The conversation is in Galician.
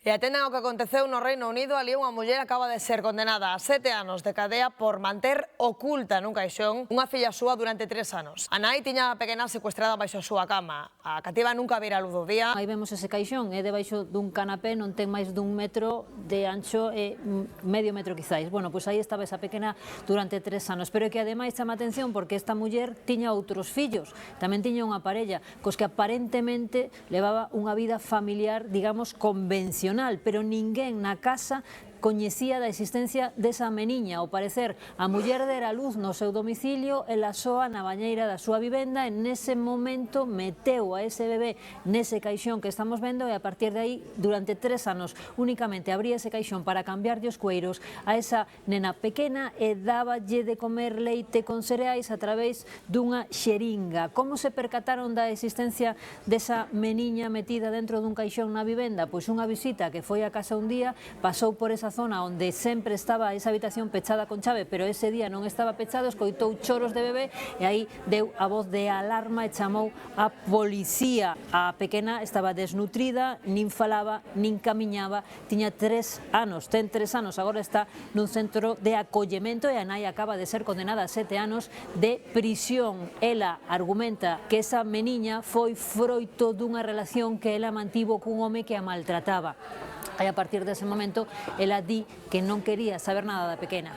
E atendan ao que aconteceu no Reino Unido. Ali unha muller acaba de ser condenada a 7 anos de cadea por manter oculta nun caixón unha filla súa durante 3 anos. A nai tiña a pequena secuestrada baixo a súa cama. A cativa nunca vira a luz do día. Aí vemos ese caixón, é debaixo dun canapé, non ten máis dun metro de ancho e medio metro quizáis. Bueno, pois aí estaba esa pequena durante 3 anos, pero é que ademais chama a atención porque esta muller tiña outros fillos, tamén tiña unha parella, cos que aparentemente levaba unha vida familiar, digamos, convencional, pero ninguén na casa coñecía da existencia desa meniña. Ao parecer, a muller dera luz no seu domicilio, ela soa na bañeira da súa vivenda e nese momento meteu a ese bebé nese caixón que estamos vendo e a partir de aí, durante 3 anos, únicamente abría ese caixón para cambiarlle os cueiros a esa nena pequena e dáballe de comer leite con cereais a través dunha xeringa. Como se percataron da existencia desa meniña metida dentro dun caixón na vivenda? Pois unha visita que foi a casa un día, pasou por esa zona onde sempre estaba esa habitación pechada con chave, pero ese día non estaba pechado, escoitou choros de bebé e aí deu a voz de alarma e chamou a policía. A pequena estaba desnutrida, nin falaba, nin camiñaba, tiña 3 anos, ten 3 anos, agora está nun centro de acollemento e a nai acaba de ser condenada a 7 anos de prisión. Ela argumenta que esa meniña foi froito dunha relación que ela mantivo cun home que a maltrataba. E a partir dese momento, ela di que non quería saber nada da pequena.